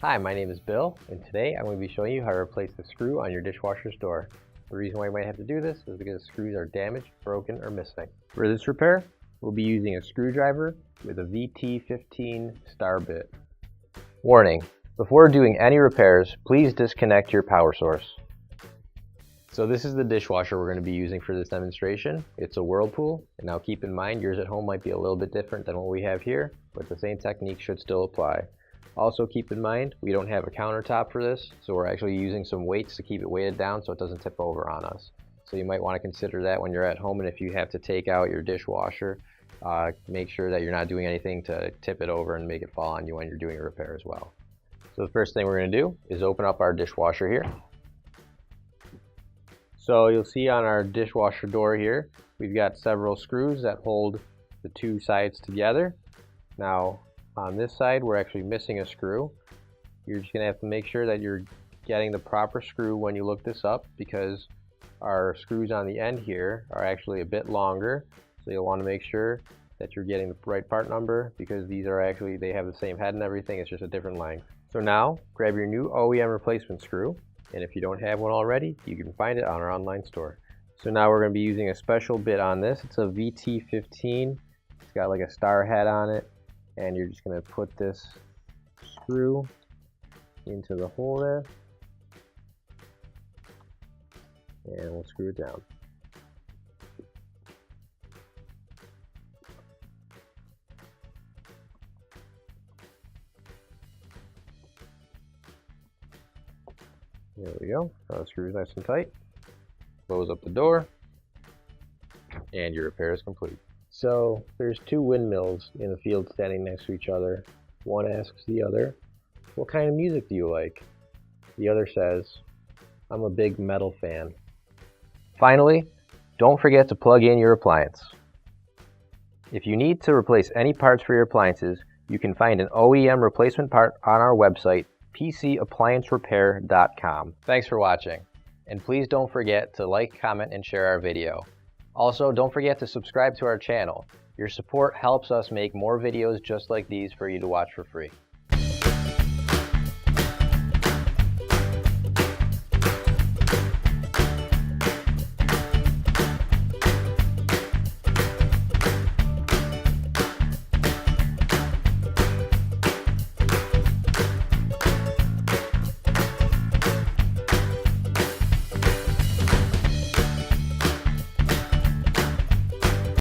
Hi, my name is Bill, and today I'm going to be showing you how to replace the screw on your dishwasher's door. The reason why you might have to do this is because screws are damaged, broken, or missing. For this repair, we'll be using a screwdriver with a VT15 star bit. Warning: before doing any repairs, please disconnect your power source. So this is the dishwasher we're going to be using for this demonstration. It's a Whirlpool, and now keep in mind yours at home might be a little bit different than what we have here, but the same technique should still apply. Also keep in mind, we don't have a countertop for this, so we're actually using some weights to keep it weighted down so it doesn't tip over on us. So you might want to consider that when you're at home, and if you have to take out your dishwasher, make sure that you're not doing anything to tip it over and make it fall on you when you're doing a repair as well. So the first thing we're going to do is open up our dishwasher here. So you'll see on our dishwasher door here, we've got several screws that hold the two sides together. Now, on this side, we're actually missing a screw. You're just going to have to make sure that you're getting the proper screw when you look this up, because our screws on the end here are actually a bit longer. So you'll want to make sure that you're getting the right part number, because these are actually, they have the same head and everything, it's just a different length. So now, grab your new OEM replacement screw, and if you don't have one already, you can find it on our online store. So now we're going to be using a special bit on this. It's a VT15. It's got like a star head on it. And you're just going to put this screw into the hole there, and we'll screw it down. There we go. Now the screw is nice and tight. Close up the door, and your repair is complete. So there's two windmills in the field standing next to each other. One asks the other, "What kind of music do you like?" The other says, "I'm a big metal fan." Finally, don't forget to plug in your appliance. If you need to replace any parts for your appliances, you can find an OEM replacement part on our website, PCApplianceRepair.com. Thanks for watching, and please don't forget to like, comment, and share our video. Also, don't forget to subscribe to our channel. Your support helps us make more videos just like these for you to watch for free.